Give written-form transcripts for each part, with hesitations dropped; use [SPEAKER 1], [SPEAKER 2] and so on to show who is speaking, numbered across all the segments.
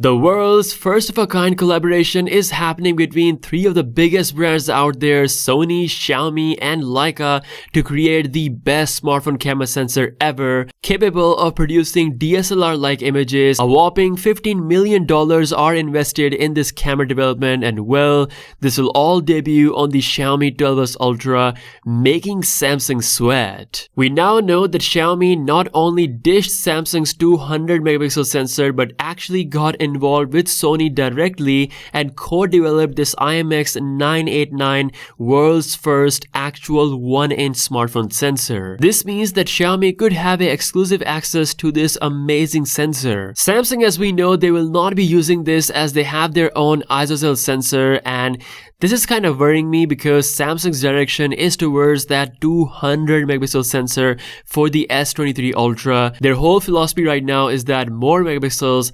[SPEAKER 1] The world's first-of-a-kind collaboration is happening between three of the biggest brands out there, Sony, Xiaomi, and Leica, to create the best smartphone camera sensor ever, capable of producing DSLR-like images. A whopping $15 million are invested in this camera development, and well, this will all debut on the Xiaomi 12S Ultra, making Samsung sweat. We now know that Xiaomi not only dished Samsung's 200 megapixel sensor, but actually got involved with Sony directly and co-developed this IMX989, world's first actual 1-inch smartphone sensor. This means that Xiaomi could have exclusive access to this amazing sensor. Samsung, as we know, they will not be using this as they have their own ISOCELL sensor, and this is kind of worrying me because Samsung's direction is towards that 200 megapixel sensor for the S23 Ultra. Their whole philosophy right now is that more megapixels,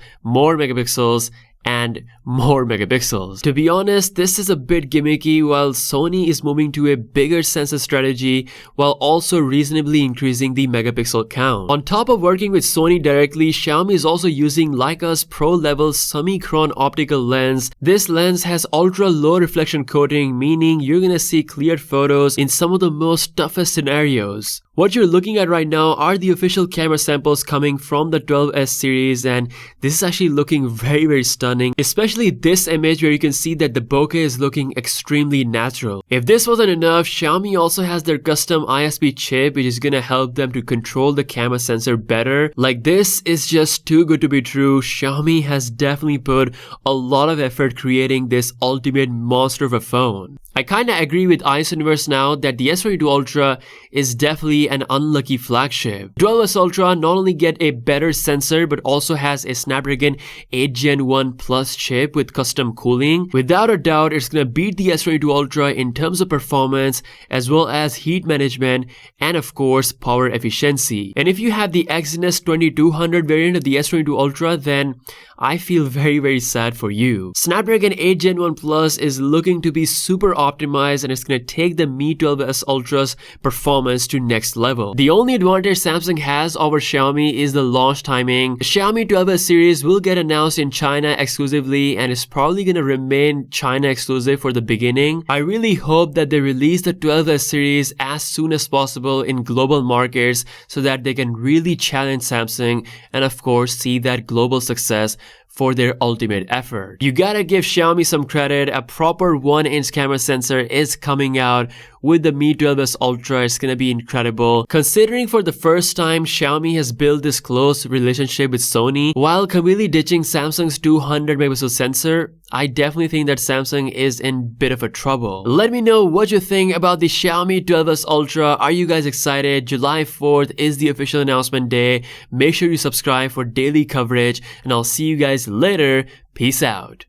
[SPEAKER 1] and more megapixels. To be honest, this is a bit gimmicky while Sony is moving to a bigger sensor strategy while also reasonably increasing the megapixel count. On top of working with Sony directly, Xiaomi is also using Leica's pro-level semi-chron optical lens. This lens has ultra low reflection coating, meaning you're gonna see clear photos in some of the most toughest scenarios. What you're looking at right now are the official camera samples coming from the 12S series, and this is actually looking very stunning, especially this image where you can see that the bokeh is looking extremely natural. If this wasn't enough, Xiaomi also has their custom ISP chip which is gonna help them to control the camera sensor better. Like, this is just too good to be true. Xiaomi has definitely put a lot of effort creating this ultimate monster of a phone. I kinda agree with Ice Universe now that the S22 Ultra is definitely an unlucky flagship. 12S Ultra not only get a better sensor but also has a Snapdragon 8 Gen 1 Plus chip with custom cooling. Without a doubt, it's gonna beat the S22 Ultra in terms of performance as well as heat management and of course power efficiency. And if you have the Exynos 2200 variant of the S22 Ultra, then I feel very sad for you. Snapdragon 8 Gen 1 Plus is looking to be super optimized and it's gonna take the Mi 12S Ultra's performance to next level. The only advantage Samsung has over Xiaomi is the launch timing. The Xiaomi 12S series will get announced in China exclusively and is probably gonna remain China exclusive for the beginning. I really hope that they release the 12S series as soon as possible in global markets so that they can really challenge Samsung and of course see that global success for their ultimate effort. You gotta give Xiaomi some credit. A proper 1-inch camera sensor is coming out with the Mi 12S Ultra. It's gonna be incredible. Considering for the first time Xiaomi has built this close relationship with Sony while completely ditching Samsung's 200 megapixel sensor, I definitely think that Samsung is in bit of a trouble. Let me know what you think about the Xiaomi 12S Ultra. Are you guys excited? July 4th is the official announcement day. Make sure you subscribe for daily coverage and I'll see you guys later. Peace out.